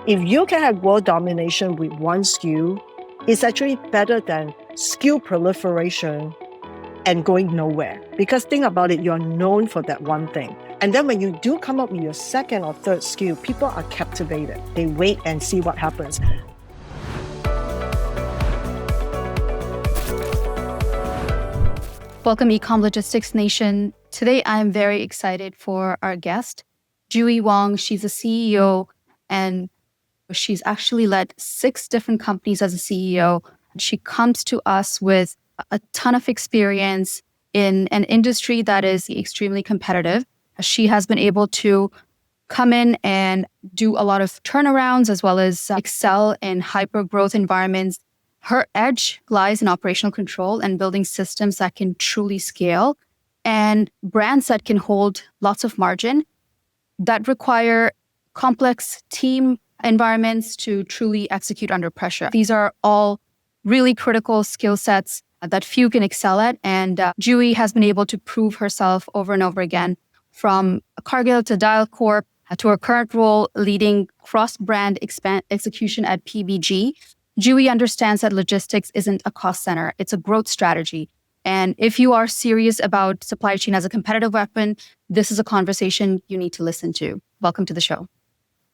If you can have world domination with one SKU, it's actually better than SKU proliferation and going nowhere. Because think about it, you're known for that one thing. And then when you do come up with your second or third SKU, people are captivated. They wait and see what happens. Welcome, eCom Logistics Nation. Today, I'm very excited for our guest, JuE Wong. She's a CEO, and she's actually led 6 different companies as a CEO. She comes to us with a ton of experience in an industry that is extremely competitive. She has been able to come in and do a lot of turnarounds as well as excel in hyper growth environments. Her edge lies in operational control and building systems that can truly scale and brands that can hold lots of margin that require complex team environments to truly execute under pressure. These are all really critical skill sets that few can excel at. And JuE has been able to prove herself over and over again, from Cargill to Dial Corp to her current role leading cross-brand execution at PBG. JuE understands that logistics isn't a cost center, it's a growth strategy. And if you are serious about supply chain as a competitive weapon, this is a conversation you need to listen to. Welcome to the show.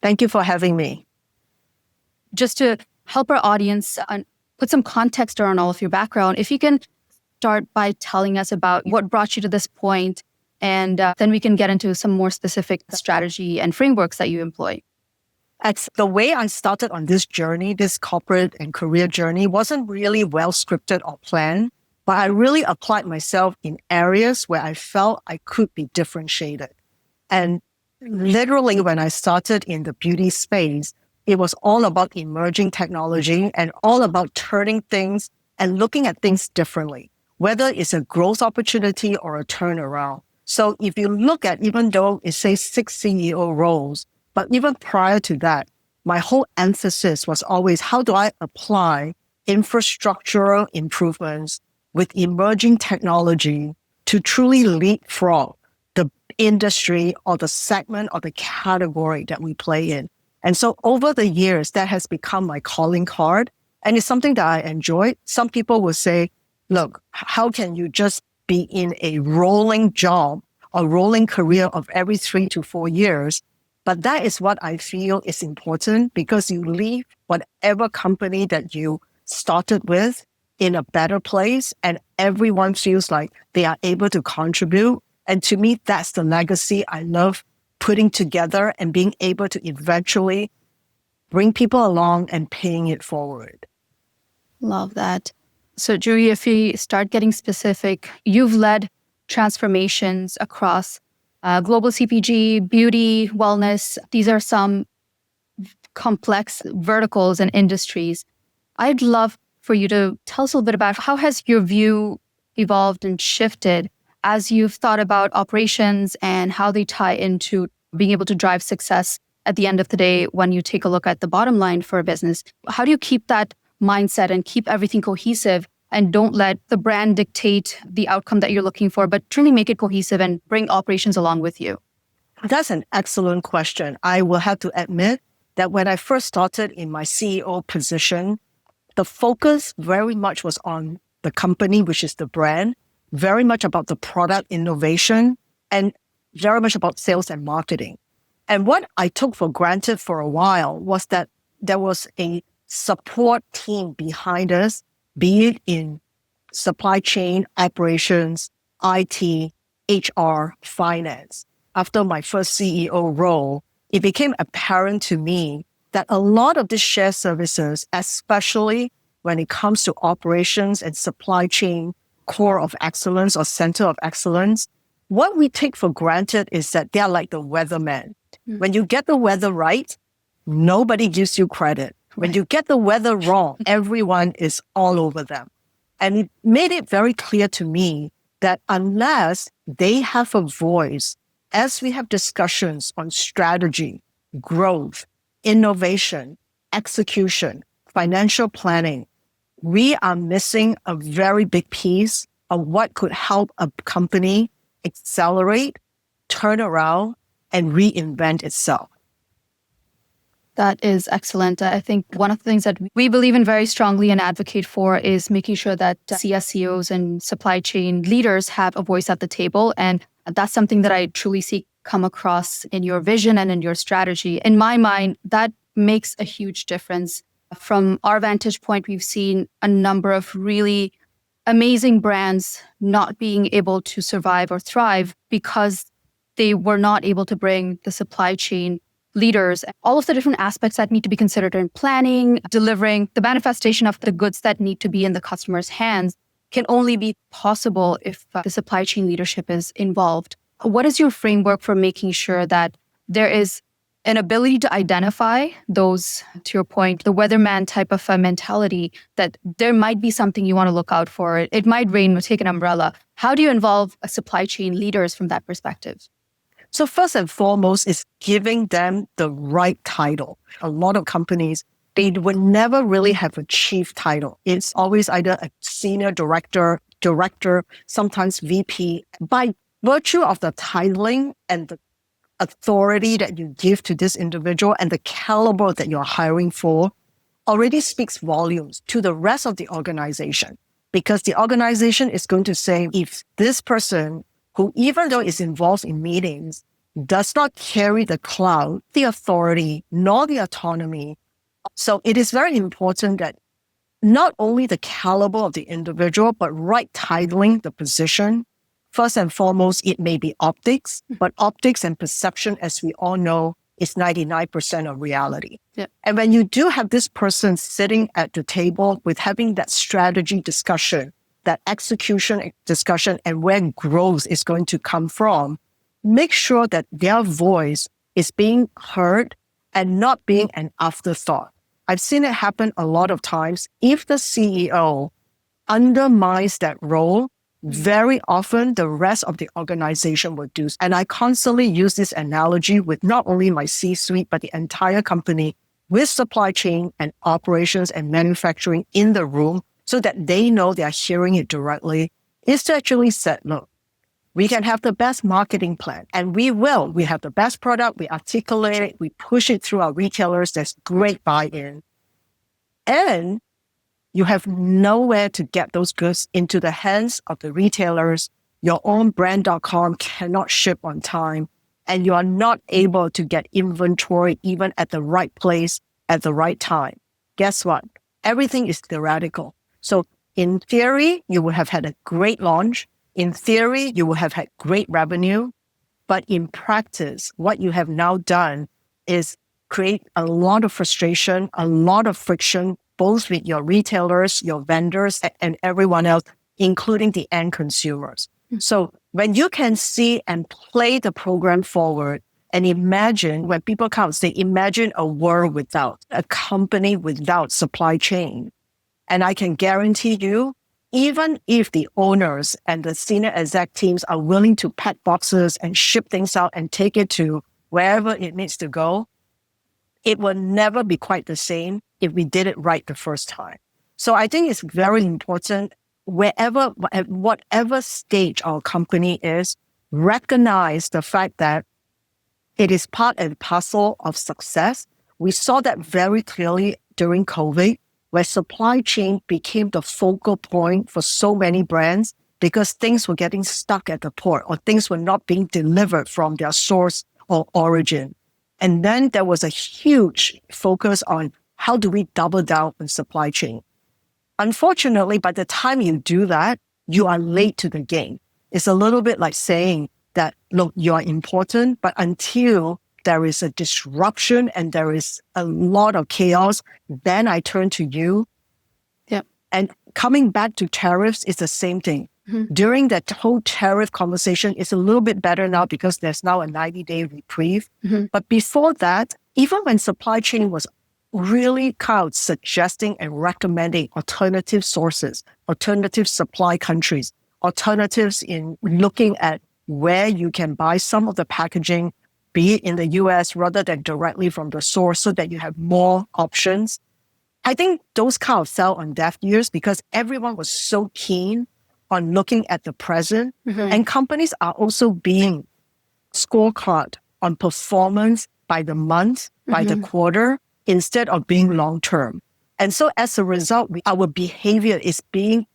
Thank you for having me. Just to help our audience put some context around all of your background, if you can start by telling us about what brought you to this point, and then we can get into some more specific strategy and frameworks that you employ. The way I started on this journey, this corporate and career journey, wasn't really well scripted or planned, but I really applied myself in areas where I felt I could be differentiated. And literally when I started in the beauty space, it was all about emerging technology and all about turning things and looking at things differently, whether it's a growth opportunity or a turnaround. So if you look at, even though it says 6 CEO roles, but even prior to that, my whole emphasis was always, how do I apply infrastructural improvements with emerging technology to truly leapfrog the industry or the segment or the category that we play in? And so over the years, that has become my calling card. And it's something that I enjoy. Some people will say, look, how can you just be in a rolling job or rolling career of every 3 to 4 years? But that is what I feel is important, because you leave whatever company that you started with in a better place and everyone feels like they are able to contribute. And to me, that's the legacy I love putting together and being able to eventually bring people along and paying it forward. Love that. So JuE, if we start getting specific, you've led transformations across global CPG, beauty, wellness. These are some complex verticals and industries. I'd love for you to tell us a little bit about how has your view evolved and shifted as you've thought about operations and how they tie into being able to drive success at the end of the day when you take a look at the bottom line for a business. How do you keep that mindset and keep everything cohesive and don't let the brand dictate the outcome that you're looking for, but truly make it cohesive and bring operations along with you? That's an excellent question. I will have to admit that when I first started in my CEO position, the focus very much was on the company, which is the brand, very much about the product innovation, and very much about sales and marketing. And what I took for granted for a while was that there was a support team behind us, be it in supply chain, operations, IT, HR, finance. After my first CEO role, it became apparent to me that a lot of these shared services, especially when it comes to operations and supply chain core of excellence or center of excellence, what we take for granted is that they're like the weatherman. When you get the weather right, nobody gives you credit. When you get the weather wrong, everyone is all over them. And it made it very clear to me that unless they have a voice, as we have discussions on strategy, growth, innovation, execution, financial planning, we are missing a very big piece of what could help a company accelerate, turn around, and reinvent itself. That is excellent. I think one of the things that we believe in very strongly and advocate for is making sure that CSCOs and supply chain leaders have a voice at the table. And that's something that I truly see come across in your vision and in your strategy. In my mind, that makes a huge difference. From our vantage point, we've seen a number of really amazing brands not being able to survive or thrive because they were not able to bring the supply chain leaders, all of the different aspects that need to be considered in planning, delivering the manifestation of the goods that need to be in the customer's hands can only be possible if the supply chain leadership is involved. What is your framework for making sure that there is an ability to identify those, to your point, the weatherman type of a mentality that there might be something you want to look out for? It might rain, take an umbrella. How do you involve supply chain leaders from that perspective? So first and foremost is giving them the right title. A lot of companies, they would never really have a chief title. It's always either a senior director, sometimes VP. By virtue of the titling and the authority that you give to this individual and the caliber that you're hiring for already speaks volumes to the rest of the organization. Because the organization is going to say, if this person who, even though is involved in meetings, does not carry the clout, the authority, nor the autonomy. So it is very important that not only the caliber of the individual, but right titling the position. First and foremost, it may be optics, but optics and perception, as we all know, is 99% of reality. Yeah. And when you do have this person sitting at the table with having that strategy discussion, that execution discussion, and where growth is going to come from, make sure that their voice is being heard and not being an afterthought. I've seen it happen a lot of times. If the CEO undermines that role, very often the rest of the organization will do. And I constantly use this analogy with not only my C-suite, but the entire company, with supply chain and operations and manufacturing in the room, so that they know they're hearing it directly, is to actually say, look, we can have the best marketing plan, and we will. We have the best product, we articulate it, we push it through our retailers, there's great buy-in. And you have nowhere to get those goods into the hands of the retailers. Your own brand.com cannot ship on time, and you are not able to get inventory even at the right place at the right time. Guess what? Everything is theoretical. So in theory, you would have had a great launch. In theory, you would have had great revenue. But in practice, what you have now done is create a lot of frustration, a lot of friction, both with your retailers, your vendors, and everyone else, including the end consumers. So when you can see and play the program forward and imagine, when people come, they imagine a world without, a company without supply chain. And I can guarantee you, even if the owners and the senior exec teams are willing to pack boxes and ship things out and take it to wherever it needs to go, it will never be quite the same if we did it right the first time. So I think it's very important, wherever, at whatever stage our company is, recognize the fact that it is part and parcel of success. We saw that very clearly during COVID, where supply chain became the focal point for so many brands because things were getting stuck at the port or things were not being delivered from their source or origin. And then there was a huge focus on how do we double down on supply chain. Unfortunately, by the time you do that, you are late to the game. It's a little bit like saying that, look, you are important, but until there is a disruption and there is a lot of chaos, then I turn to you. Yep. And coming back to tariffs, it's the same thing. Mm-hmm. During that whole tariff conversation, it's a little bit better now because there's now a 90-day reprieve. Mm-hmm. But before that, even when supply chain was really suggesting and recommending alternative sources, alternative supply countries, alternatives in looking at where you can buy some of the packaging, be it in the US rather than directly from the source so that you have more options. I think those fell on deaf ears because everyone was so keen on looking at the present. Mm-hmm. And companies are also being scorecard on performance by the month, by the quarter. instead of being long-term. And so as a result, our behavior is being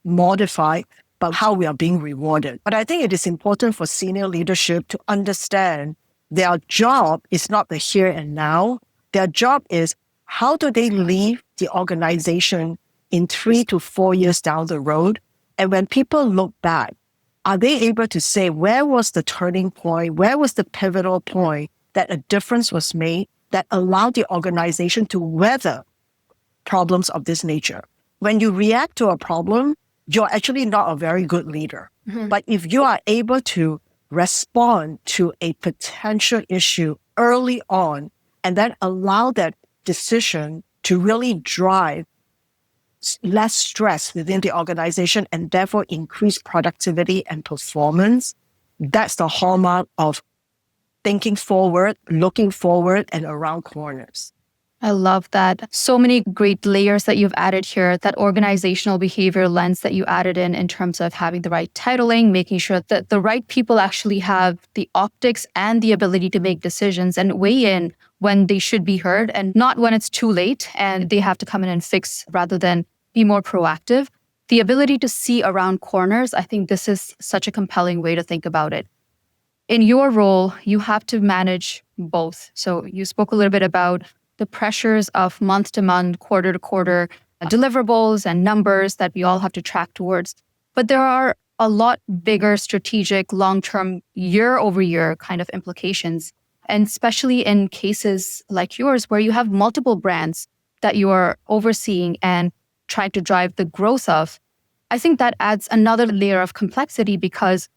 modified by how we are being rewarded. But I think it is important for senior leadership to understand their job is not the here and now. Their job is how do they leave the organization in 3 to 4 years down the road? And when people look back, are they able to say, where was the turning point? Where was the pivotal point that a difference was made that allowed the organization to weather problems of this nature? When you react to a problem, you're actually not a very good leader. But if you are able to respond to a potential issue early on and then allow that decision to really drive less stress within the organization and therefore increase productivity and performance, that's the hallmark of thinking forward, looking forward, and around corners. I love that. So many great layers that you've added here, that organizational behavior lens that you added in terms of having the right titling, making sure that the right people actually have the optics and the ability to make decisions and weigh in when they should be heard and not when it's too late and they have to come in and fix rather than be more proactive. The ability to see around corners, I think this is such a compelling way to think about it. In your role, you have to manage both. So you spoke a little bit about the pressures of month to month, quarter to quarter deliverables and numbers that we all have to track towards. But there are a lot bigger strategic, long-term, year-over-year kind of implications. And especially in cases like yours, where you have multiple brands that you are overseeing and trying to drive the growth of, I think that adds another layer of complexity because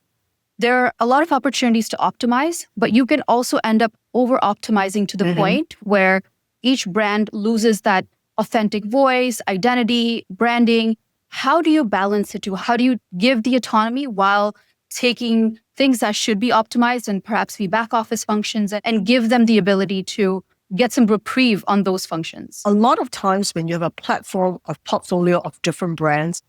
there are a lot of opportunities to optimize, but you can also end up over-optimizing to the point where each brand loses that authentic voice, identity, branding. How do you balance it? How do you give the autonomy while taking things that should be optimized and perhaps be back office functions and give them the ability to get some reprieve on those functions? A lot of times when you have a platform of portfolio of different brands,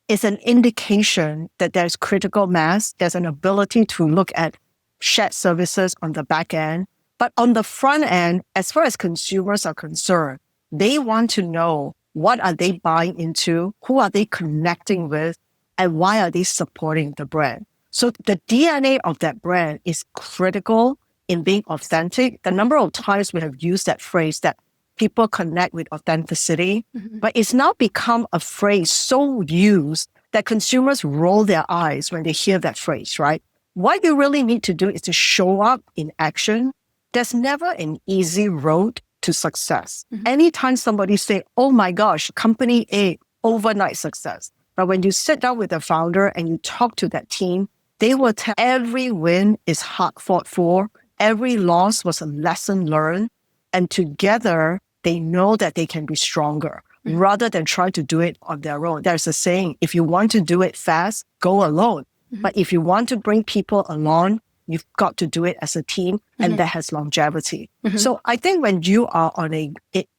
it's an indication that there's critical mass. There's an ability to look at shared services on the back end. But on the front end, as far as consumers are concerned, they want to know what are they buying into, who are they connecting with, and why are they supporting the brand. So the DNA of that brand is critical in being authentic. The number of times we have used that phrase that people connect with authenticity, but it's now become a phrase so used that consumers roll their eyes when they hear that phrase, right? What you really need to do is to show up in action. There's never an easy road to success. Anytime somebody say, oh my gosh, company A, overnight success. But when you sit down with the founder and you talk to that team, they will tell every win is hard fought for. Every loss was a lesson learned. And together, they know that they can be stronger rather than try to do it on their own. There's a saying, if you want to do it fast, go alone. But if you want to bring people along, you've got to do it as a team, and that has longevity. So I think when you are on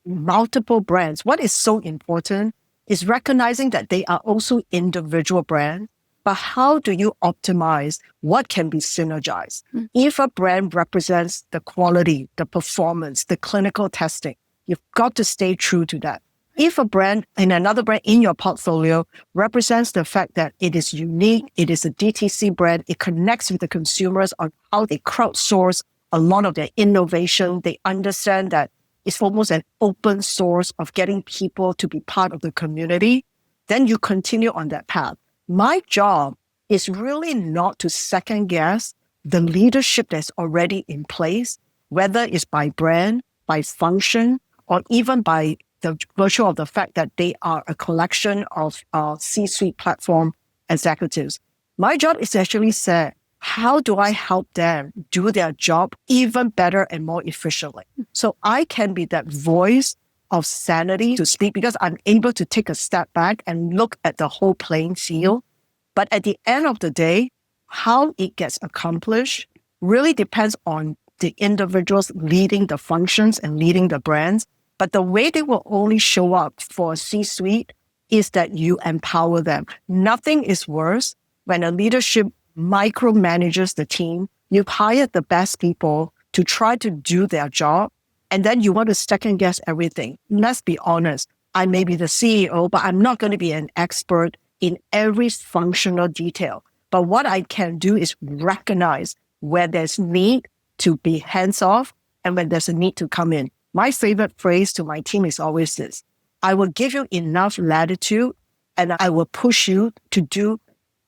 multiple brands, what is so important is recognizing that they are also individual brands, but how do you optimize what can be synergized? If a brand represents the quality, the performance, the clinical testing, you've got to stay true to that. If a brand and another brand in your portfolio represents the fact that it is unique, it is a DTC brand, it connects with the consumers on how they crowdsource a lot of their innovation, they understand that it's almost an open source of getting people to be part of the community, then you continue on that path. My job is really not to second guess the leadership that's already in place, whether it's by brand, by function, or even by the virtue of the fact that they are a collection of C-suite platform executives. My job is actually say, how do I help them do their job even better and more efficiently? So I can be that voice of sanity to speak because I'm able to take a step back and look at the whole playing field. But at the end of the day, how it gets accomplished really depends on the individuals leading the functions and leading the brands. But the way they will only show up for a C-suite is that you empower them. Nothing is worse when a leadership micromanages the team. You've hired the best people to try to do their job, And then you want to second guess everything. Let's be honest. I may be the CEO, but I'm not going to be an expert in every functional detail. But what I can do is recognize where there's need to be hands off and when there's a need to come in. My favorite phrase to my team is always this: I will give you enough latitude and I will push you to do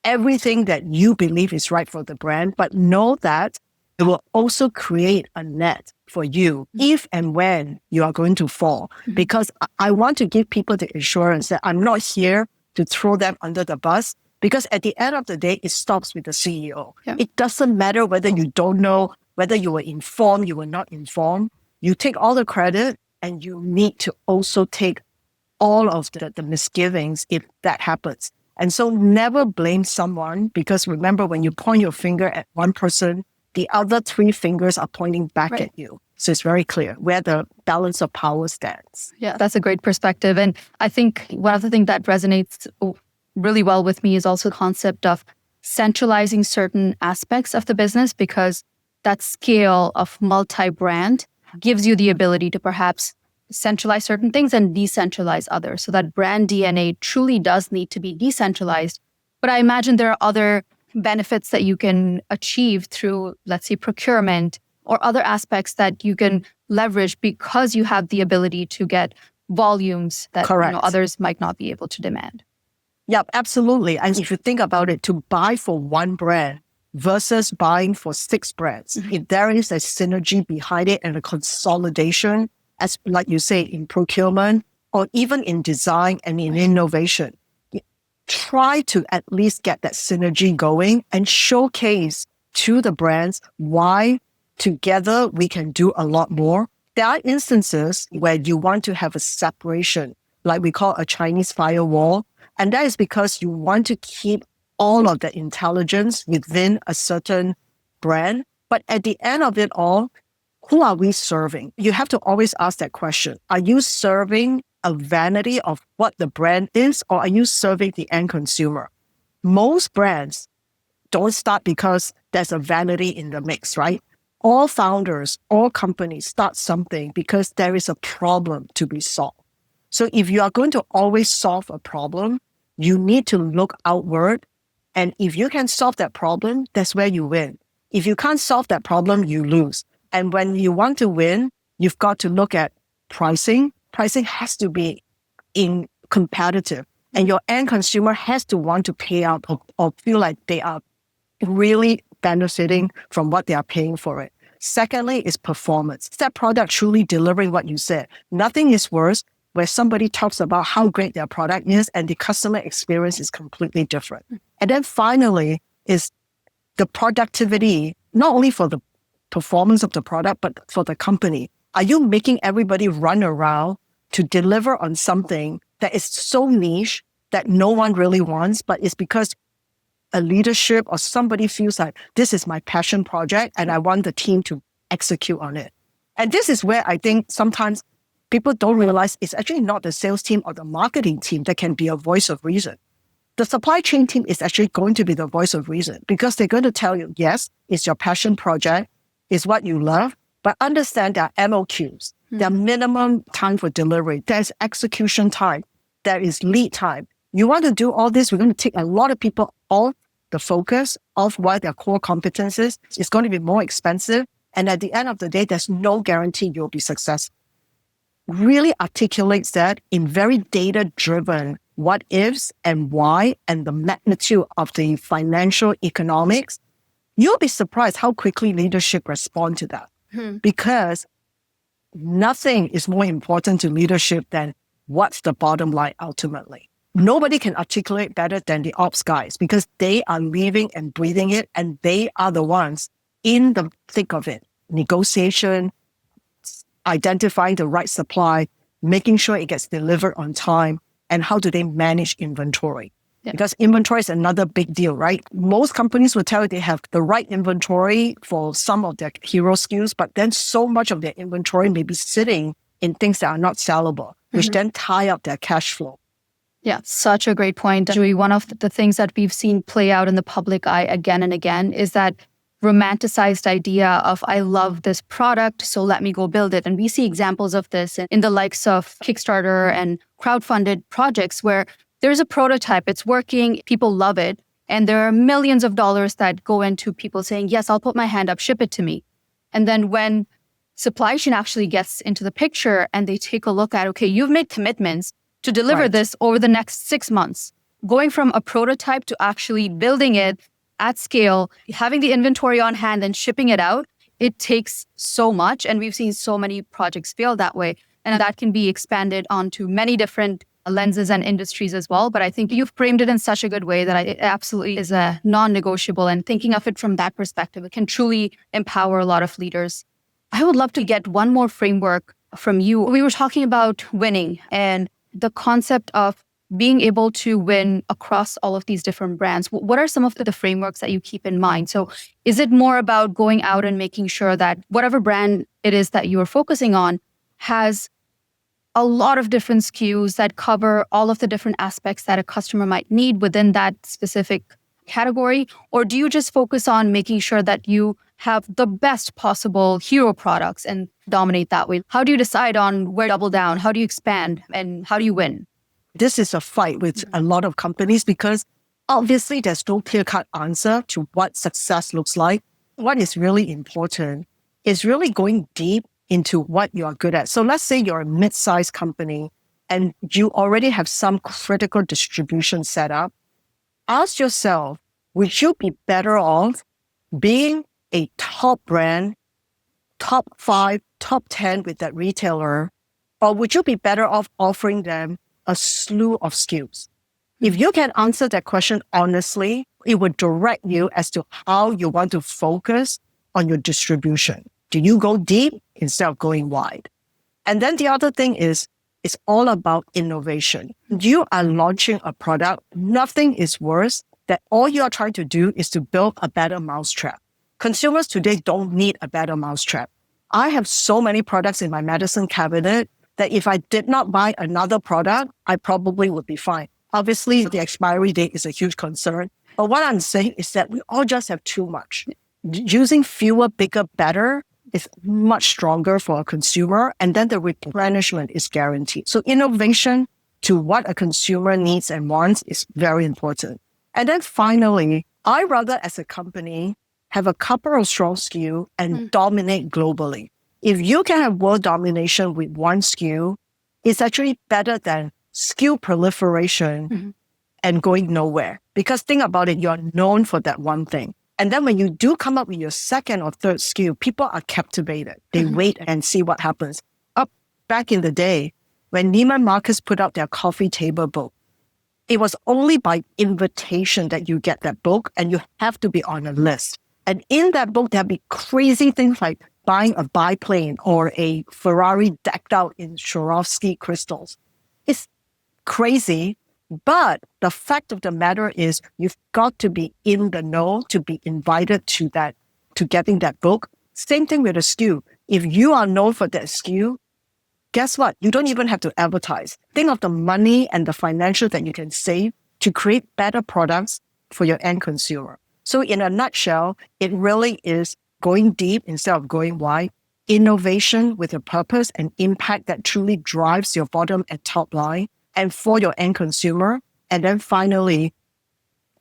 everything that you believe is right for the brand, but know that it will also create a net for you if and when you are going to fall. Because I want to give people the assurance that I'm not here to throw them under the bus, because at the end of the day, it stops with the CEO. Yeah. It doesn't matter whether you don't know, whether you were informed, you were not informed. You take all the credit and you need to also take all of the misgivings if that happens. And so never blame someone, because remember, when you point your finger at one person, the other 3 fingers are pointing back Right. at you. So it's very clear where the balance of power stands. Yeah, that's a great perspective. And I think one of the things that resonates really well with me is also the concept of centralizing certain aspects of the business, because that scale of multi-brand gives you the ability to perhaps centralize certain things and decentralize others. So that brand DNA truly does need to be decentralized. But I imagine there are other benefits that you can achieve through, let's say, procurement or other aspects that you can leverage because you have the ability to get volumes that Correct. others might not be able to demand. Yeah, absolutely. And if you think about it, to buy for one brand versus buying for 6 brands, if there is a synergy behind it and a consolidation, as like you say, in procurement or even in design and in innovation, try to at least get that synergy going and showcase to the brands why together we can do a lot more. There are instances where you want to have a separation, like we call a Chinese firewall. And that is because you want to keep all of the intelligence within a certain brand. But at the end of it all, who are we serving? You have to always ask that question. Are you serving a vanity of what the brand is, or are you serving the end consumer? Most brands don't start because there's a vanity in the mix, right? All founders, all companies start something because there is a problem to be solved. So if you are going to always solve a problem, you need to look outward. And if you can solve that problem, that's where you win. If you can't solve that problem, you lose. And when you want to win, you've got to look at pricing. Pricing has to be competitive. And your end consumer has to want to pay out or feel like they are really benefiting from what they are paying for it. Secondly is performance. Is that product truly delivering what you said? Nothing is worse where somebody talks about how great their product is and the customer experience is completely different. And then finally is the productivity, not only for the performance of the product, but for the company. Are you making everybody run around to deliver on something that is so niche that no one really wants, but it's because a leadership or somebody feels like this is my passion project and I want the team to execute on it? And this is where I think sometimes people don't realize it's actually not the sales team or the marketing team that can be a voice of reason. The supply chain team is actually going to be the voice of reason because they're going to tell you, yes, it's your passion project, it's what you love, but understand there are MOQs, there are minimum time for delivery, there's execution time, there is lead time. You want to do all this, we're going to take a lot of people off the focus of what their core competencies. It's going to be more expensive. And at the end of the day, there's no guarantee you'll be successful. Really articulates that in very data-driven what ifs and why and the magnitude of the financial economics. You'll be surprised how quickly leadership respond to that. Because nothing is more important to leadership than what's the bottom line ultimately. Nobody can articulate better than the ops guys because they are living and breathing it and they are the ones in the thick of it. Negotiation, identifying the right supply, making sure it gets delivered on time, and how do they manage inventory? Yeah. Because inventory is another big deal, right? Most companies will tell you they have the right inventory for some of their hero SKUs, but then so much of their inventory may be sitting in things that are not sellable, which then tie up their cash flow. Yeah, such a great point. JuE, one of the things that we've seen play out in the public eye again and again is that romanticized idea of, I love this product, so let me go build it. And we see examples of this in the likes of Kickstarter and crowdfunded projects where there's a prototype, it's working, people love it. And there are millions of dollars that go into people saying, yes, I'll put my hand up, ship it to me. And then when supply chain actually gets into the picture and they take a look at, okay, you've made commitments to deliver this over the next 6 months, going from a prototype to actually building it at scale, having the inventory on hand and shipping it out, it takes so much. And we've seen so many projects fail that way. And that can be expanded onto many different lenses and industries as well. But I think you've framed it in such a good way that it absolutely is a non-negotiable. And thinking of it from that perspective, it can truly empower a lot of leaders. I would love to get one more framework from you. We were talking about winning and the concept of being able to win across all of these different brands. What are some of the frameworks that you keep in mind? So is it more about going out and making sure that whatever brand it is that you are focusing on has a lot of different SKUs that cover all of the different aspects that a customer might need within that specific category? Or do you just focus on making sure that you have the best possible hero products and dominate that way? How do you decide on where to double down? How do you expand? And how do you win? This is a fight with a lot of companies because obviously there's no clear-cut answer to what success looks like. What is really important is really going deep into what you are good at. So let's say you're a mid-sized company and you already have some critical distribution set up. Ask yourself, would you be better off being a top brand, top 5, top 10 with that retailer, or would you be better off offering them a slew of SKUs? If you can answer that question honestly, it would direct you as to how you want to focus on your distribution. Do you go deep instead of going wide? And then the other thing is, it's all about innovation. You are launching a product. Nothing is worse that all you are trying to do is to build a better mousetrap. Consumers today don't need a better mousetrap. I have so many products in my medicine cabinet that if I did not buy another product, I probably would be fine. Obviously, the expiry date is a huge concern. But what I'm saying is that we all just have too much. Using fewer, bigger, better is much stronger for a consumer. And then the replenishment is guaranteed. So innovation to what a consumer needs and wants is very important. And then finally, I rather as a company have a couple of strong SKU and dominate globally. If you can have world domination with one SKU, it's actually better than SKU proliferation and going nowhere. Because think about it, you're known for that one thing. And then when you do come up with your second or third SKU, people are captivated. They wait and see what happens. Back in the day, when Neiman Marcus put out their coffee table book, it was only by invitation that you get that book and you have to be on a list. And in that book, there'll be crazy things like buying a biplane or a Ferrari decked out in Swarovski crystals. It's crazy, but the fact of the matter is you've got to be in the know to be invited to getting that book. Same thing with a SKU. If you are known for that SKU, guess what? You don't even have to advertise. Think of the money and the financial that you can save to create better products for your end consumer. So in a nutshell, it really is going deep instead of going wide, innovation with a purpose and impact that truly drives your bottom and top line and for your end consumer. And then finally,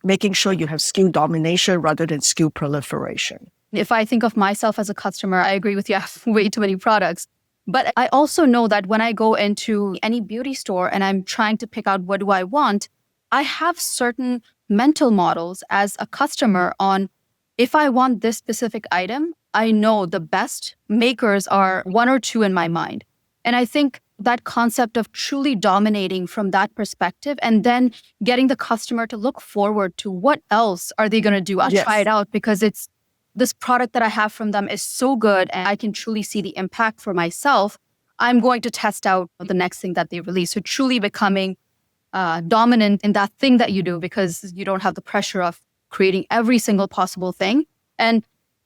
making sure you have SKU domination rather than SKU proliferation. If I think of myself as a customer, I agree with you, I have way too many products. But I also know that when I go into any beauty store and I'm trying to pick out what do I want, I have certain mental models as a customer on if I want this specific item, I know the best makers are one or two in my mind. And I think that concept of truly dominating from that perspective and then getting the customer to look forward to what else are they going to do? I'll try it out because it's this product that I have from them is so good and I can truly see the impact for myself. I'm going to test out the next thing that they release. So truly becoming dominant in that thing that you do because you don't have the pressure of creating every single possible thing. And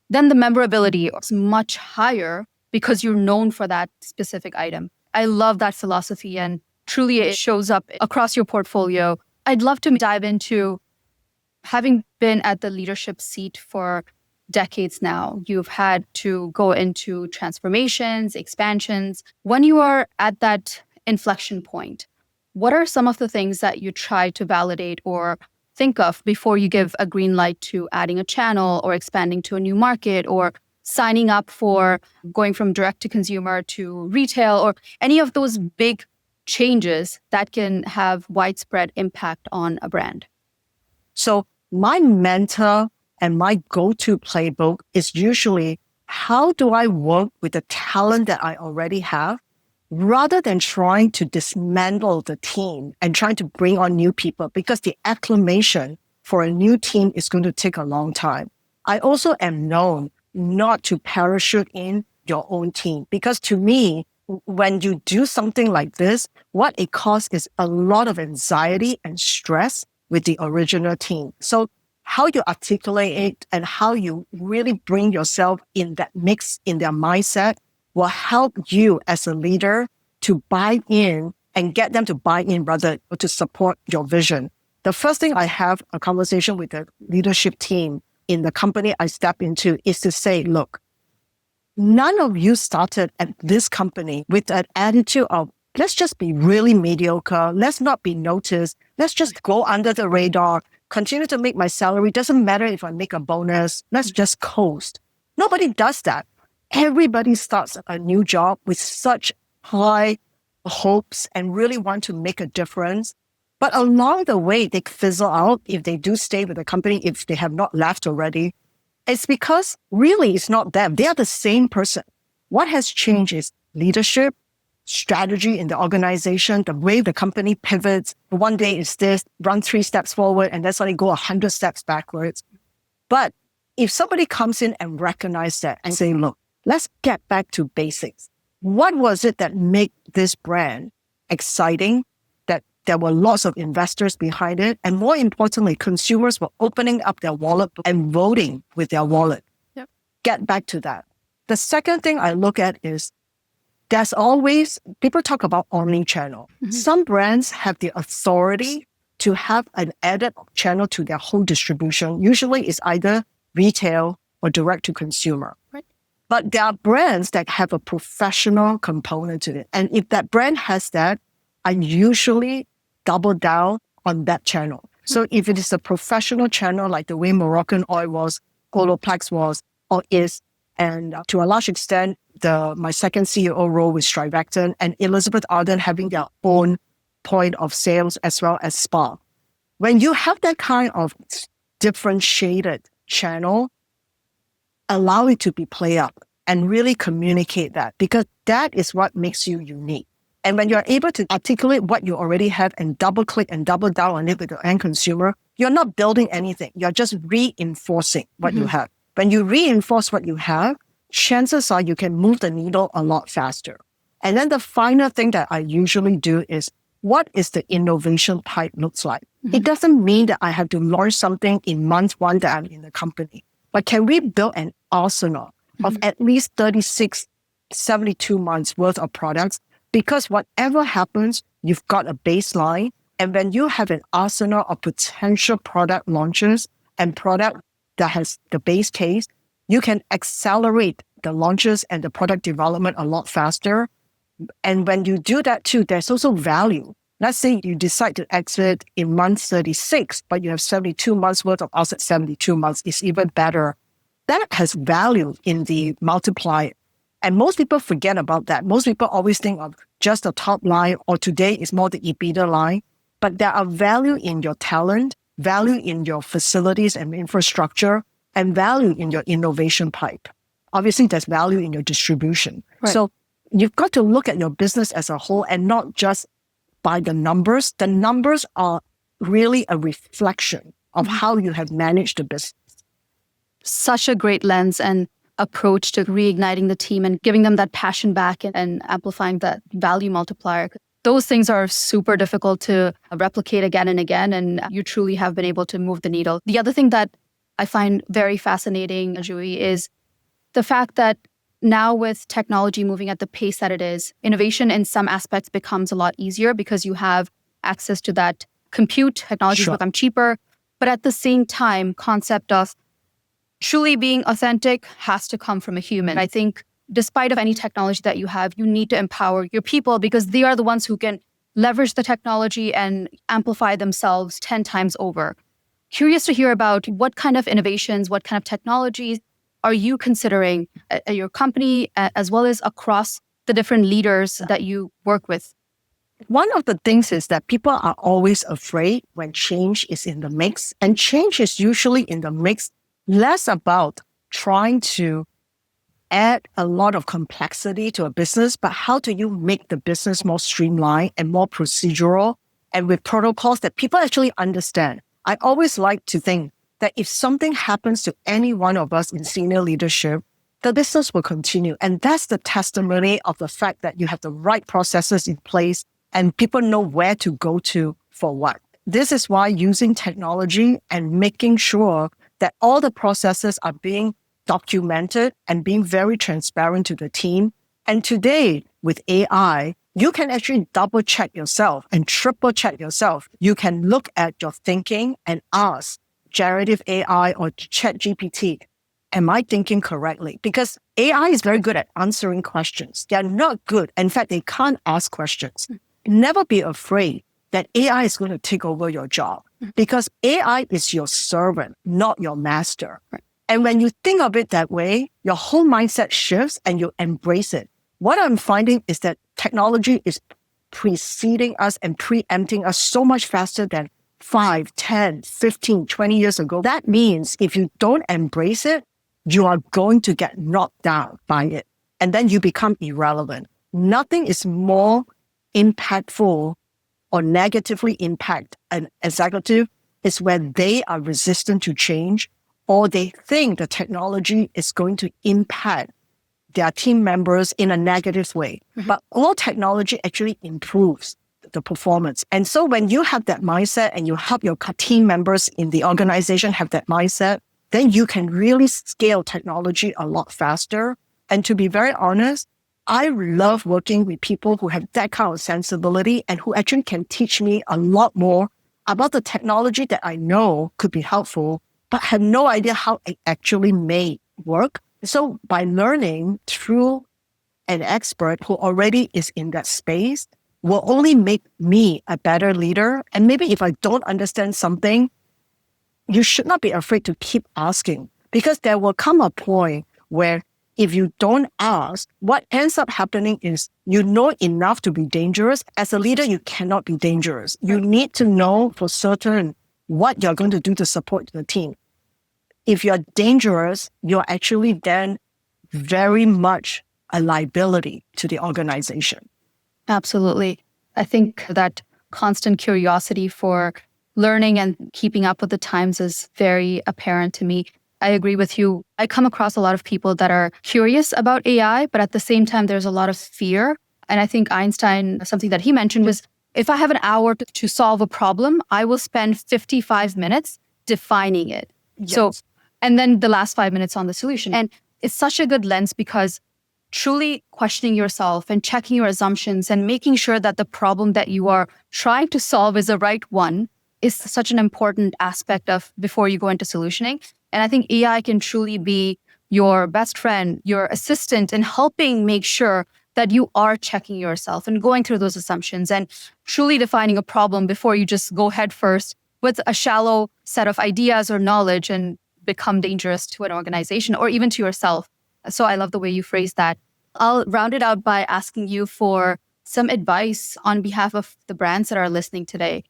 then the memorability is much higher because you're known for that specific item. I love that philosophy and truly it shows up across your portfolio. I'd love to dive into having been at the leadership seat for decades now. You've had to go into transformations, expansions. When you are at that inflection point, what are some of the things that you try to validate or think of before you give a green light to adding a channel or expanding to a new market or signing up for going from direct to consumer to retail or any of those big changes that can have widespread impact on a brand? So my mentor and my go-to playbook is usually, how do I work with the talent that I already have rather than trying to dismantle the team and trying to bring on new people, because the acclimation for a new team is going to take a long time. I also am known not to parachute in your own team, because to me, when you do something like this, what it causes is a lot of anxiety and stress with the original team. So how you articulate it and how you really bring yourself in that mix, in their mindset, will help you as a leader to buy in and get them to buy in rather to support your vision. The first thing I have a conversation with the leadership team in the company I step into is to say, look, none of you started at this company with that attitude of, let's just be really mediocre. Let's not be noticed. Let's just go under the radar, continue to make my salary. Doesn't matter if I make a bonus. Let's just coast. Nobody does that. Everybody starts a new job with such high hopes and really want to make a difference. But along the way, they fizzle out if they do stay with the company, if they have not left already. It's because really it's not them. They are the same person. What has changed is leadership, strategy in the organization, the way the company pivots. One day it's this, run 3 steps forward, and then suddenly go 100 steps backwards. But if somebody comes in and recognize that and say, look, let's get back to basics. What was it that made this brand exciting, that there were lots of investors behind it? And more importantly, consumers were opening up their wallet and voting with their wallet. Yep. Get back to that. The second thing I look at is there's always, people talk about omni-channel. Mm-hmm. Some brands have the authority to have an added channel to their whole distribution. Usually it's either retail or direct to consumer. Right. But there are brands that have a professional component to it. And if that brand has that, I usually double down on that channel. So if it is a professional channel, like the way Moroccan Oil was, Olaplex was, or is, and to a large extent, my second CEO role with Strivectin and Elizabeth Arden having their own point of sales as well as spa. When you have that kind of differentiated channel, allow it to be play up and really communicate that, because that is what makes you unique. And when you're able to articulate what you already have and double click and double down on it with the end consumer, you're not building anything. You're just reinforcing what you have. When you reinforce what you have, chances are you can move the needle a lot faster. And then the final thing that I usually do is, what is the innovation pipe looks like? It doesn't mean that I have to launch something in month 1 that I'm in the company, but can we build an arsenal of at least 36, 72 months worth of products? Because whatever happens, you've got a baseline. And when you have an arsenal of potential product launches and product that has the base case, you can accelerate the launches and the product development a lot faster. And when you do that too, there's also value. Let's say you decide to exit in month 36, but you have 72 months worth of outside 72 months. It's even better. That has value in the multiplier. And most people forget about that. Most people always think of just the top line, or today is more the EBITDA line. But there are value in your talent, value in your facilities and infrastructure, and value in your innovation pipe. Obviously, there's value in your distribution. Right. So you've got to look at your business as a whole and not just by the numbers. The numbers are really a reflection of how you have managed the business. Such a great lens and approach to reigniting the team and giving them that passion back and amplifying that value multiplier. Those things are super difficult to replicate again and again, and you truly have been able to move the needle. The other thing that I find very fascinating, JuE, is the fact that now with technology moving at the pace that it is, innovation in some aspects becomes a lot easier because you have access to that compute. Technologies become cheaper. But at the same time, concept of truly being authentic has to come from a human. I think despite of any technology that you have, you need to empower your people because they are the ones who can leverage the technology and amplify themselves 10 times over. Curious to hear about what kind of innovations, what kind of technologies are you considering at your company, as well as across the different leaders that you work with? One of the things is that people are always afraid when change is in the mix, and change is usually in the mix less about trying to add a lot of complexity to a business, but how do you make the business more streamlined and more procedural and with protocols that people actually understand? I always like to think that if something happens to any one of us in senior leadership, the business will continue. And that's the testimony of the fact that you have the right processes in place and people know where to go to for what. This is why using technology and making sure that all the processes are being documented and being very transparent to the team. And today with AI, you can actually double check yourself and triple check yourself. You can look at your thinking and ask generative AI or ChatGPT, am I thinking correctly? Because AI is very good at answering questions. They're not good. In fact, they can't ask questions. Never be afraid that AI is going to take over your job because AI is your servant, not your master. Right. And when you think of it that way, your whole mindset shifts and you embrace it. What I'm finding is that technology is preceding us and preempting us so much faster than 5, 10, 15, 20 years ago. That means if you don't embrace it, you are going to get knocked down by it. And then you become irrelevant. Nothing is more impactful or negatively impact an executive is when they are resistant to change or they think the technology is going to impact their team members in a negative way. But all technology actually improves the performance. And so when you have that mindset and you help your team members in the organization have that mindset, then you can really scale technology a lot faster. And to be very honest, I love working with people who have that kind of sensibility and who actually can teach me a lot more about the technology that I know could be helpful, but have no idea how it actually may work. So by learning through an expert who already is in that space will only make me a better leader. And maybe if I don't understand something, you should not be afraid to keep asking because there will come a point where if you don't ask, what ends up happening is you know enough to be dangerous. As a leader, you cannot be dangerous. You need to know for certain what you're going to do to support the team. If you're dangerous, you're actually then very much a liability to the organization. Absolutely. I think that constant curiosity for learning and keeping up with the times is very apparent to me. I agree with you. I come across a lot of people that are curious about AI, but at the same time, there's a lot of fear. And I think Einstein, something that he mentioned was, if I have an hour to solve a problem, I will spend 55 minutes defining it. Yes. So, and then the last 5 minutes on the solution. And it's such a good lens because truly questioning yourself and checking your assumptions and making sure that the problem that you are trying to solve is the right one is such an important aspect of before you go into solutioning. And I think AI can truly be your best friend, your assistant in helping make sure that you are checking yourself and going through those assumptions and truly defining a problem before you just go head first with a shallow set of ideas or knowledge and become dangerous to an organization or even to yourself. So I love the way you phrase that. I'll round it out by asking you for some advice on behalf of the brands that are listening today.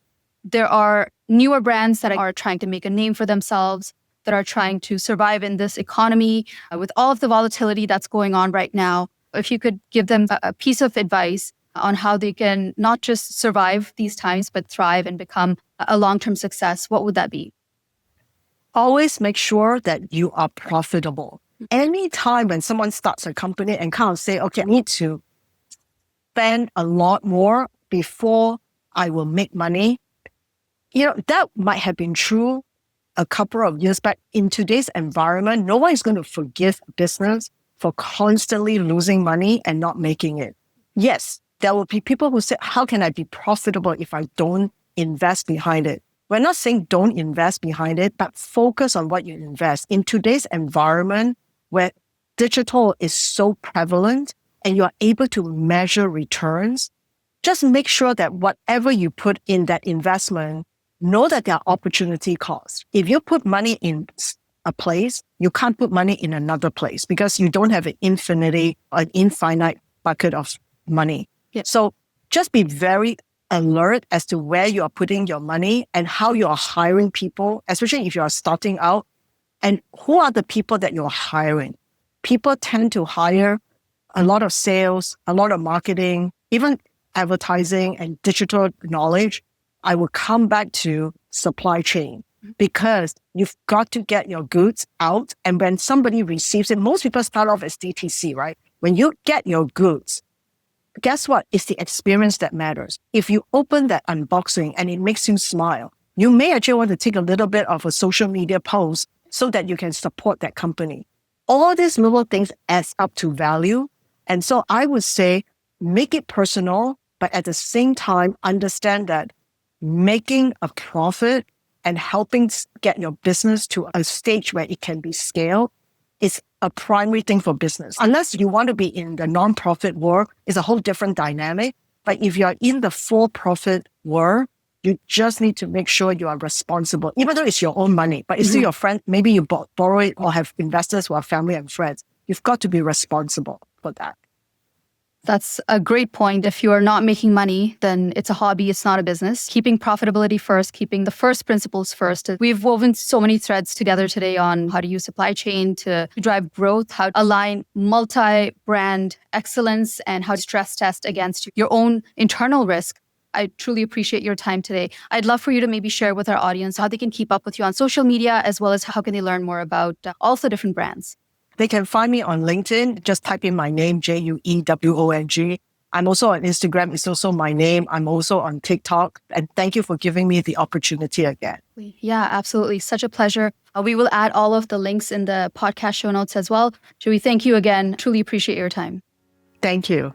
There are newer brands that are trying to make a name for themselves, that are trying to survive in this economy with all of the volatility that's going on right now. If you could give them a piece of advice on how they can not just survive these times, but thrive and become a long-term success, what would that be? Always make sure that you are profitable. Anytime when someone starts a company and kind of say, okay, I need to spend a lot more before I will make money, that might have been true a couple of years back. In today's environment, no one is going to forgive business for constantly losing money and not making it. Yes, there will be people who say, how can I be profitable if I don't invest behind it? We're not saying don't invest behind it, but focus on what you invest. In today's environment where digital is so prevalent and you're able to measure returns, just make sure that whatever you put in that investment, know that there are opportunity costs. If you put money in a place, you can't put money in another place because you don't have an infinite bucket of money. Yeah. So just be very alert as to where you are putting your money and how you are hiring people, especially if you are starting out, and who are the people that you're hiring. People tend to hire a lot of sales, a lot of marketing, even advertising and digital knowledge. I will come back to supply chain because you've got to get your goods out. And when somebody receives it, most people start off as DTC, right? When you get your goods, guess what? It's the experience that matters. If you open that unboxing and it makes you smile, you may actually want to take a little bit of a social media post so that you can support that company. All these little things adds up to value. And so I would say, make it personal, but at the same time, understand that making a profit and helping get your business to a stage where it can be scaled is a primary thing for business. Unless you want to be in the nonprofit world, it's a whole different dynamic. But if you're in the for-profit world, you just need to make sure you are responsible, even though it's your own money, but it's still your friend. Maybe you borrow it or have investors who are family and friends. You've got to be responsible for that. That's a great point. If you are not making money, then it's a hobby, it's not a business. Keeping profitability first, keeping the first principles first. We've woven so many threads together today on how to use supply chain to drive growth, how to align multi-brand excellence, and how to stress test against your own internal risk. I truly appreciate your time today. I'd love for you to maybe share with our audience how they can keep up with you on social media, as well as how can they learn more about all the different brands. They can find me on LinkedIn. Just type in my name, JuE Wong. I'm also on Instagram. It's also my name. I'm also on TikTok. And thank you for giving me the opportunity again. Yeah, absolutely. Such a pleasure. We will add all of the links in the podcast show notes as well. JuE, thank you again. Truly appreciate your time. Thank you.